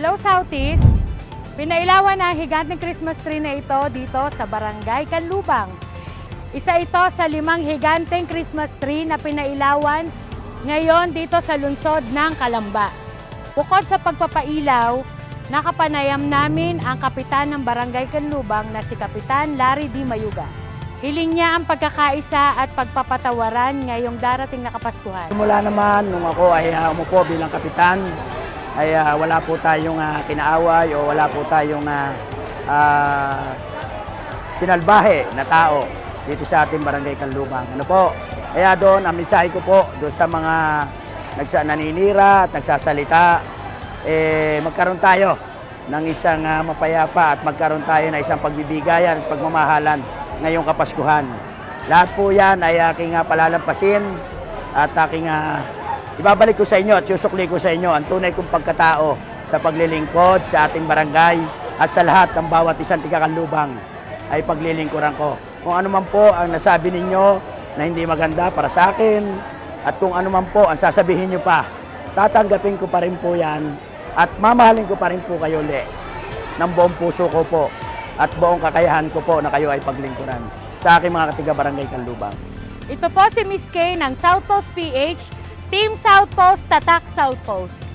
Hello Southeast! Pinailawan na ang higanteng Christmas tree na ito dito sa Barangay Canlubang. Isa ito sa 5 higanteng Christmas tree na pinailawan ngayon dito sa lungsod ng Calamba. Bukod sa pagpapailaw, nakapanayam namin ang kapitan ng Barangay Canlubang na si Kapitan Larry D. Mayuga. Hiling niya ang pagkakaisa at pagpapatawaran ngayong darating na Kapaskuhan. Mula naman nung ako ay umupo bilang kapitan, ay wala po tayong kinaaway o wala po tayong sinalbahe na tao dito sa ating Barangay Canlubang. Ano po? Kaya doon, ang mensahe ko po doon sa mga naninira at nagsasalita, magkaroon tayo ng isang mapayapa at magkaroon tayo ng isang pagbibigayan at pagmamahalan ngayong Kapaskuhan. Lahat po yan ay aking palalampasin at aking ibabalik ko sa inyo at susukli ko sa inyo ang tunay kong pagkatao sa paglilingkod sa ating barangay at sa lahat ng bawat isang taga-Canlubang ay paglilingkuran ko. Kung ano man po ang nasabi ninyo na hindi maganda para sa akin at kung ano man po ang sasabihin nyo pa, tatanggapin ko pa rin po yan at mamahalin ko pa rin po kayo ulit ng buong puso ko po at buong kakayahan ko po na kayo ay paglingkuran sa aking mga katiga-barangay Canlubang. Ito po si Miss Kay ng South Post PH, Team South Post, Tatak South Post.